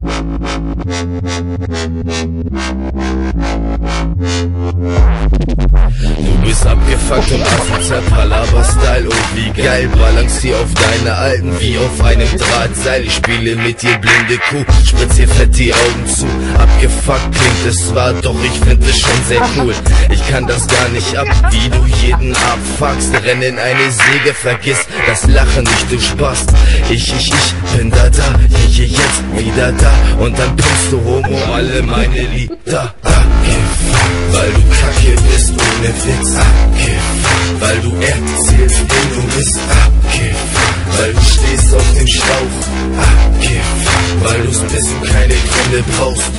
Du bist abgefuckt und asozial, Palaver-Style, oh wie geil. Balancier auf deine Alten wie auf einem Drahtseil. Ich spiele mit dir blinde Kuh, spritz dir fett die Augen zu. Abgefuckt klingt es zwar, doch ich find es schon sehr cool. Ich kann das gar nicht ab, wie du jeden abfuckst. Renn in eine Säge, vergiss das Lachen nicht, du Spaß. Ich bin da, jetzt wieder da. Und dann pumpst du Homo alle meine Lieder. Weil du Kacke bist ohne Witz. Weil du erzählst, wen du bist. Weil du stehst auf dem Schlauch. Weil du's bist und keine Gründe brauchst.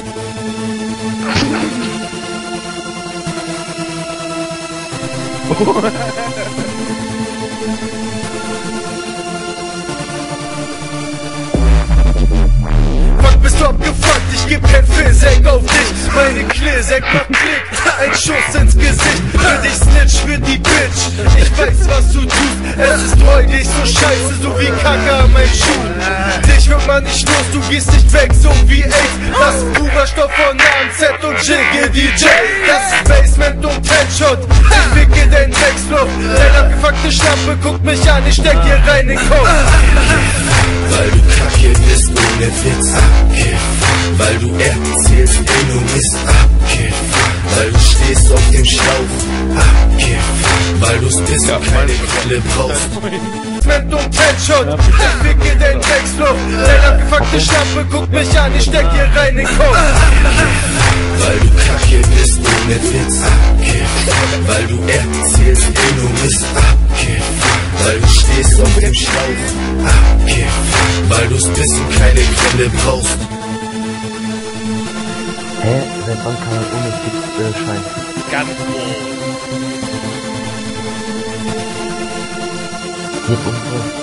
Bist du abgefuckt, ich geb kein Fehlsäck auf dich. Meine Klirrsäck macht Klick, ein Schuss ins Gesicht. Für dich Snitch, für die Bitch. Ich weiß, was du tust, es ist freudig, so scheiße, so wie Kacke an mein Schuh. Dich wird man nicht los, du gehst nicht weg, so wie AIDS. Das ist purer Stoff von AMZ und Jiggy DJ. Das ist Basement und Headshot, ich wicke den Drecksloch. Deine abgefuckte Schlampe guckt mich an, ich steck hier rein in den Kopf. Weil du Kacke bist ohne Witz. Weil du erzählst, wen du bist. Weil du stehst auf dem Schlauch. Weil du's bist und keine Quelle brauchst. Und Headshot, ich wicke den Drecksloch. Deine abgefuckte Schlampe guckt mich an, ich steck hier rein in den Kopf. Weil du Kacke bist ohne Witz. Weil du erzählst, wen du bist. Weil du stehst auf dem Schlauch. Weil du's bist und keine Gründe brauchst. Hä? Seit wann kann man ohne Fix schreien? Ganz Geht unsere.